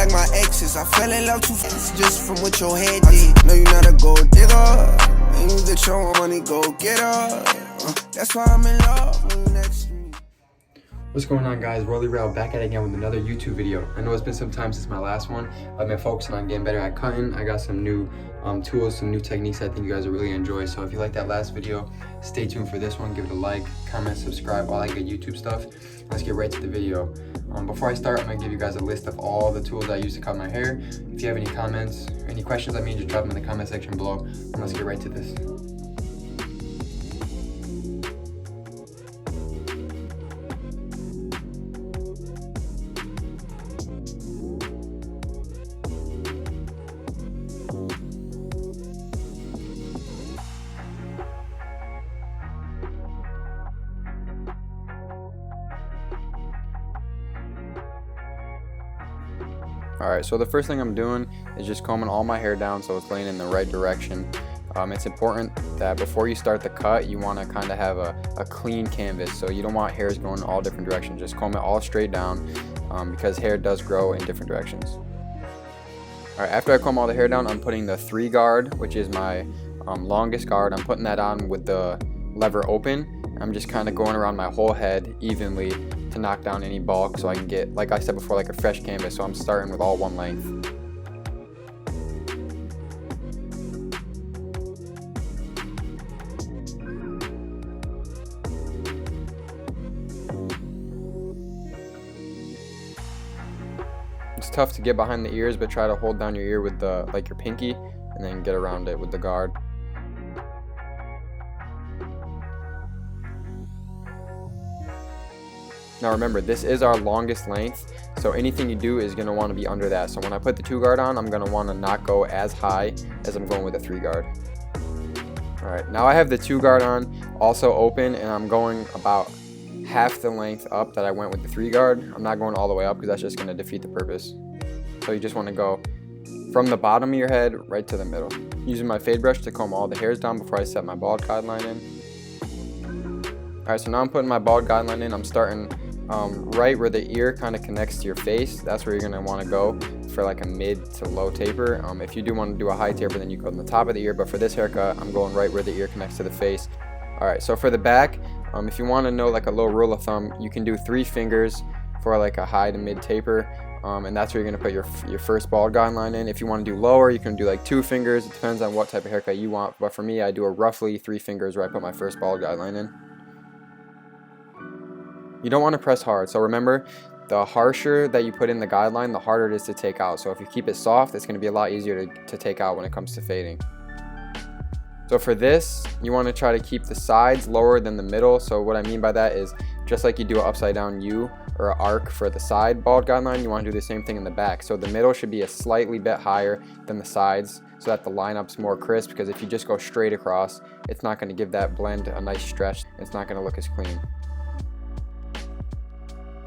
like my exes. I fell in love too fast just from what your head did. Know you not a gold digger, and you get your money, go get her. That's why I'm in love when you next to me. What's going on, guys? Rolly Rail back at it again with another YouTube video. I know it's been some time since my last one. I've been focusing on getting better at cutting. I got some new tools, some new techniques I think you guys will really enjoy. So if you like that last video, stay tuned for this one. Give it a like, comment, subscribe, all that good YouTube stuff. Let's get right to the video. Before I start, I'm going to give you guys a list of all the tools I use to cut my hair. If you have any comments or any questions, just drop them in the comment section below. And let's get right to this. Alright, so the first thing I'm doing is just combing all my hair down so it's laying in the right direction. It's important that before you start the cut, you want to kind of have a clean canvas, so you don't want hairs going in all different directions. Just comb it all straight down because hair does grow in different directions. Alright, after I comb all the hair down, I'm putting the 3 guard, which is my longest guard. I'm putting that on with the lever open. I'm just kind of going around my whole head evenly to knock down any bulk so I can get, like I said before, like a fresh canvas. So I'm starting with all one length. It's tough to get behind the ears, but try to hold down your ear with the your pinky and then get around it with the guard. Now remember, this is our longest length, so anything you do is going to want to be under that. So when I put the 2 guard on, I'm going to want to not go as high as I'm going with the 3 guard. Alright, now I have the 2 guard on, also open, and I'm going about half the length up that I went with the 3 guard. I'm not going all the way up because that's just going to defeat the purpose. So you just want to go from the bottom of your head right to the middle. Using my fade brush to comb all the hairs down before I set my bald guideline in. Alright, so now I'm putting my bald guideline in. I'm starting right where the ear kind of connects to your face. That's where you're going to want to go for like a mid to low taper. If you do want to do a high taper, then you go on the top of the ear, but for this haircut, I'm going right where the ear connects to the face. Alright, so for the back, if you want to know like a little rule of thumb, you can do 3 fingers for like a high to mid taper, and that's where you're going to put your first bald guideline in. If you want to do lower, you can do like 2 fingers. It depends on what type of haircut you want, but for me, I do a roughly 3 fingers where I put my first bald guideline in. You don't want to press hard, so remember, the harsher that you put in the guideline, the harder it is to take out. So if you keep it soft, it's going to be a lot easier to take out when it comes to fading. So for this, you want to try to keep the sides lower than the middle. So what I mean by that is, just like you do an upside down U or an arc for the side bald guideline, you want to do the same thing in the back. So the middle should be a slightly bit higher than the sides so that the lineup's more crisp, because if you just go straight across, it's not going to give that blend a nice stretch. It's not going to look as clean.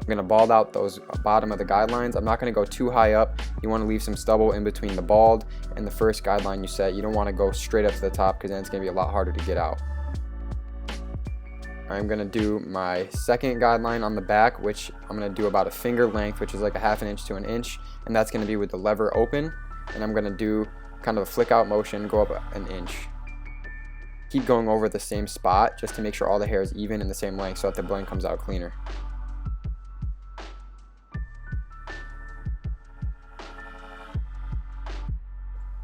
I'm going to bald out those bottom of the guidelines. I'm not going to go too high up. You want to leave some stubble in between the bald and the first guideline you set. You don't want to go straight up to the top because then it's going to be a lot harder to get out. I'm going to do my second guideline on the back, which I'm going to do about a finger length, which is like a ½ inch to 1 inch, and that's going to be with the lever open, and I'm going to do kind of a flick out motion, go up 1 inch. Keep going over the same spot just to make sure all the hair is even in the same length so that the blend comes out cleaner.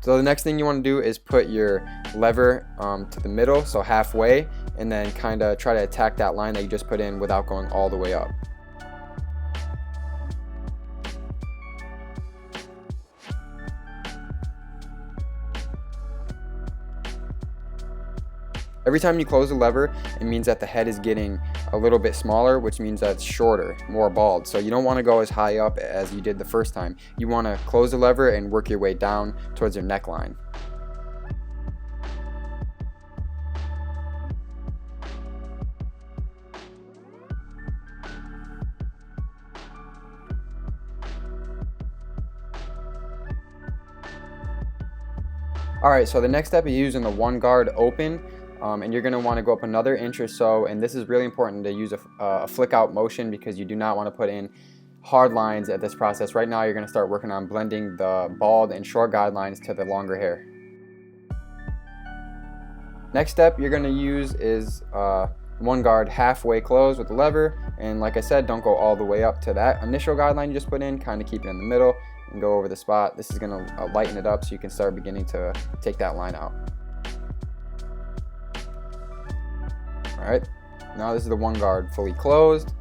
So the next thing you want to do is put your lever to the middle, so halfway, and then kind of try to attack that line that you just put in without going all the way up. Every time you close the lever, it means that the head is getting a little bit smaller, which means that it's shorter, more bald. So you don't want to go as high up as you did the first time. You want to close the lever and work your way down towards your neckline. Alright, so the next step is using the 1 guard open. And you're going to want to go up another inch or so, and this is really important to use a flick out motion because you do not want to put in hard lines at this process. Right now you're going to start working on blending the bald and short guidelines to the longer hair. Next step you're going to use is one guard halfway closed with the lever, and like I said, don't go all the way up to that initial guideline you just put in, kind of keep it in the middle and go over the spot. This is going to lighten it up so you can start beginning to take that line out. Alright, now this is the one guard fully closed.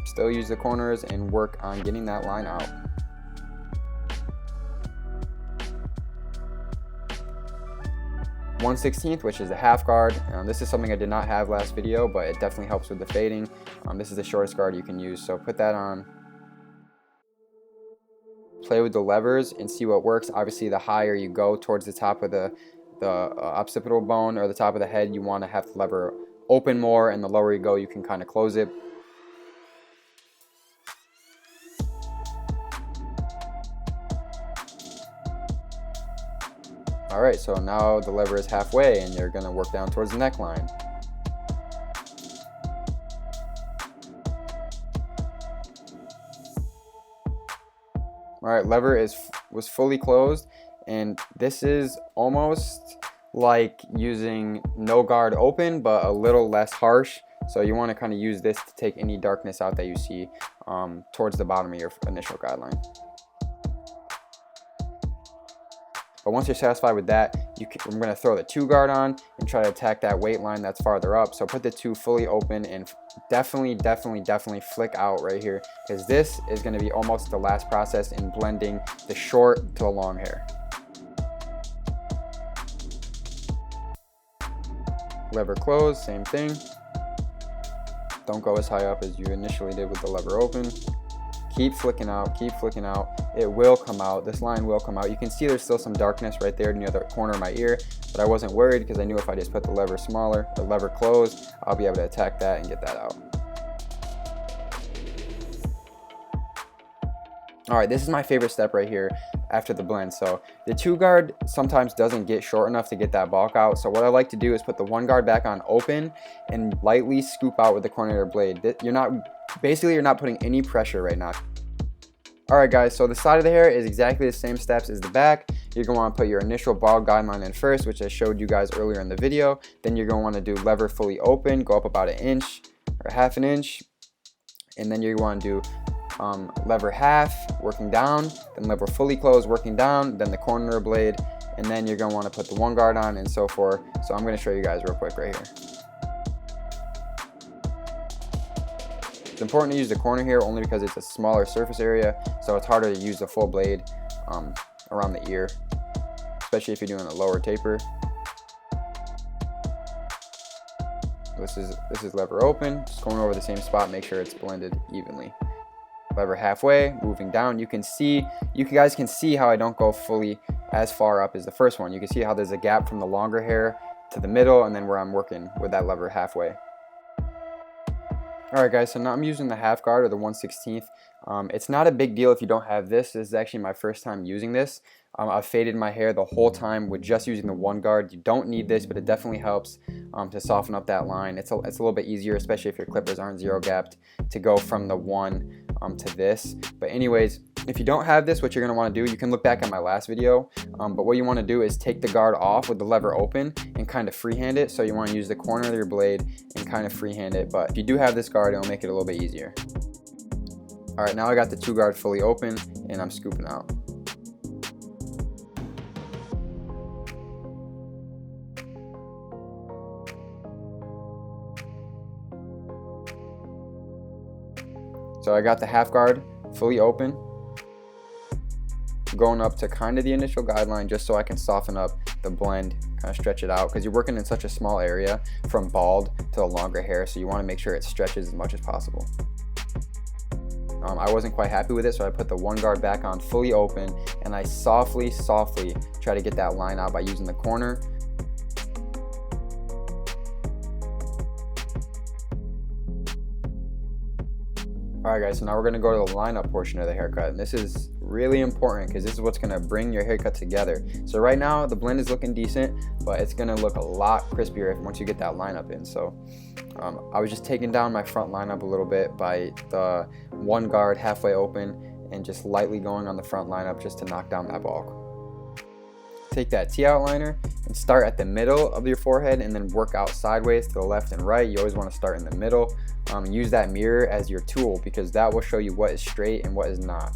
Still use the corners and work on getting that line out. (1/16), which is a half guard. This is something I did not have last video, but it definitely helps with the fading. This is the shortest guard you can use, so put that on. Play with the levers and see what works. Obviously, the higher you go towards the top of the occipital bone or the top of the head, you want to have the lever open more, and the lower you go, you can kind of close it. Alright, so now the lever is halfway and you're going to work down towards the neckline. Alright, lever was fully closed, and this is almost like using no guard open, but a little less harsh. So you want to kind of use this to take any darkness out that you see towards the bottom of your initial guideline. But once you're satisfied with that, I'm going to throw the 2 guard on and try to attack that weight line that's farther up. So put the 2 fully open and definitely flick out right here, because this is going to be almost the last process in blending the short to the long hair. Lever closed, same thing. Don't go as high up as you initially did with the lever open. Keep flicking out, keep flicking out. It will come out. This line will come out. You can see there's still some darkness right there near the corner of my ear, but I wasn't worried because I knew if I just put the lever smaller, the lever closed, I'll be able to attack that and get that out. Alright, this is my favorite step right here after the blend. So the 2 guard sometimes doesn't get short enough to get that bulk out. So what I like to do is put the 1 guard back on open and lightly scoop out with the corner of your blade. You're not putting any pressure right now. Alright guys, so the side of the hair is exactly the same steps as the back. You're going to want to put your initial bald guideline in first, which I showed you guys earlier in the video. Then you're going to want to do lever fully open, go up about 1 inch or 1/2 inch. And then you want to do lever half, working down, then lever fully closed, working down, then the corner of blade, and then you're going to want to put the 1 guard on and so forth. So I'm going to show you guys real quick right here. It's important to use the corner here only because it's a smaller surface area, so it's harder to use the full blade around the ear, especially if you're doing a lower taper. This is lever open, just going over the same spot, make sure it's blended evenly. Lever halfway, moving down. You guys can see how I don't go fully as far up as the first one. You can see how there's a gap from the longer hair to the middle, and then where I'm working with that lever halfway. Alright guys, so now I'm using the half guard or the 1/16. It's not a big deal if you don't have this. This is actually my first time using this. I've faded my hair the whole time with just using the 1 guard. You don't need this, but it definitely helps to soften up that line. It's a little bit easier, especially if your clippers aren't zero gapped, to go from the 1 to this. But anyways, if you don't have this, what you're going to want to do, you can look back at my last video, but what you want to do is take the guard off with the lever open and kind of freehand it. So you want to use the corner of your blade and kind of freehand it, but if you do have this guard, it'll make it a little bit easier. Alright, now I got the 2 guard fully open and I'm scooping out. So I got the half guard fully open, going up to kind of the initial guideline just so I can soften up the blend, kind of stretch it out, because you're working in such a small area from bald to the longer hair, so you want to make sure it stretches as much as possible. I wasn't quite happy with it, so I put the 1 guard back on fully open, and I softly try to get that line out by using the corner. Alright guys, so now we're going to go to the lineup portion of the haircut, and this is really important because this is what's going to bring your haircut together. So right now the blend is looking decent, but it's going to look a lot crispier once you get that lineup in. So I was just taking down my front lineup a little bit by the one guard halfway open and just lightly going on the front lineup just to knock down that bulk. Take that T-outliner and start at the middle of your forehead and then work out sideways to the left and right. You always want to start in the middle. Use that mirror as your tool because that will show you what is straight and what is not.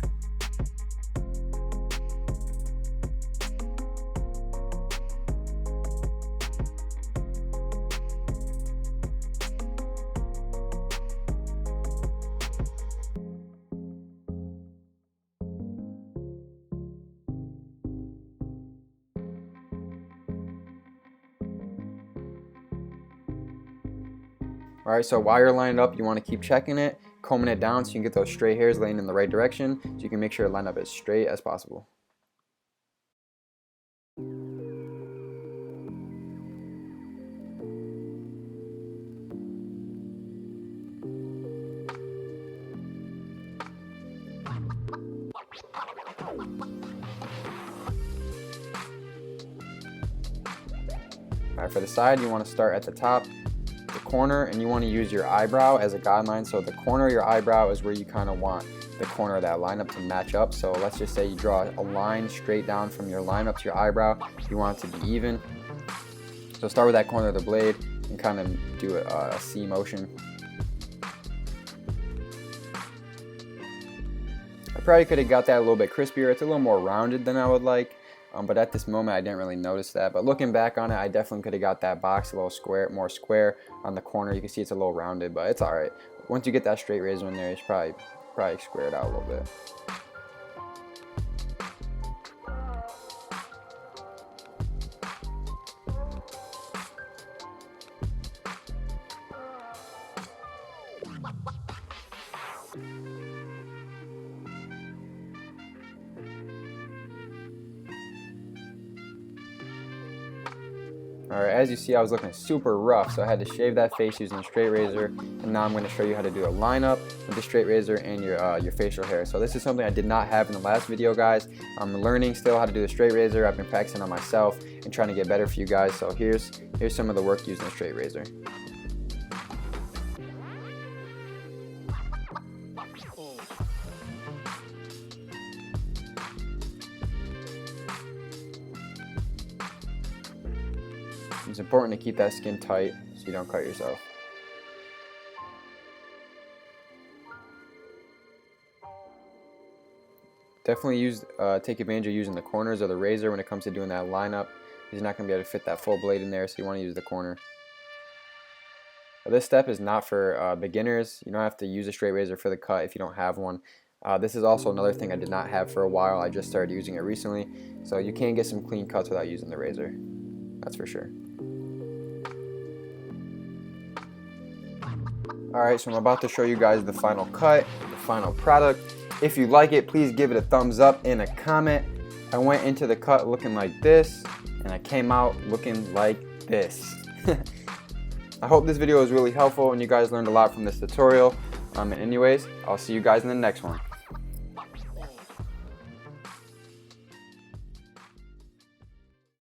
Alright, so while you're lining up, you want to keep checking it, combing it down so you can get those straight hairs laying in the right direction so you can make sure your lineup is straight as possible. Alright, for the side, you want to start at the top, the corner, and you want to use your eyebrow as a guideline. So the corner of your eyebrow is where you kind of want the corner of that lineup to match up. So let's just say you draw a line straight down from your lineup to your eyebrow. You want it to be even. So start with that corner of the blade and kind of do a C motion. I probably could have got that a little bit crispier. It's a little more rounded than I would like. But at this moment I didn't really notice that. But looking back on it, I definitely could have got that box a little more square on the corner. You can see it's a little rounded, but it's alright. Once you get that straight razor in there, you should probably square it out a little bit. Alright, as you see, I was looking super rough, so I had to shave that face using a straight razor, and now I'm going to show you how to do a lineup with the straight razor and your facial hair. So this is something I did not have in the last video, guys. I'm learning still how to do the straight razor. I've been practicing on myself and trying to get better for you guys. So here's some of the work using a straight razor. It's important to keep that skin tight so you don't cut yourself. Definitely take advantage of using the corners of the razor when it comes to doing that lineup. You're not going to be able to fit that full blade in there, so you want to use the corner. But this step is not for beginners. You don't have to use a straight razor for the cut if you don't have one. This is also another thing I did not have for a while. I just started using it recently. So you can get some clean cuts without using the razor. That's for sure. Alright, so I'm about to show you guys the final cut, the final product. If you like it, please give it a thumbs up and a comment. I went into the cut looking like this, and I came out looking like this. I hope this video was really helpful and you guys learned a lot from this tutorial. And anyways, I'll see you guys in the next one.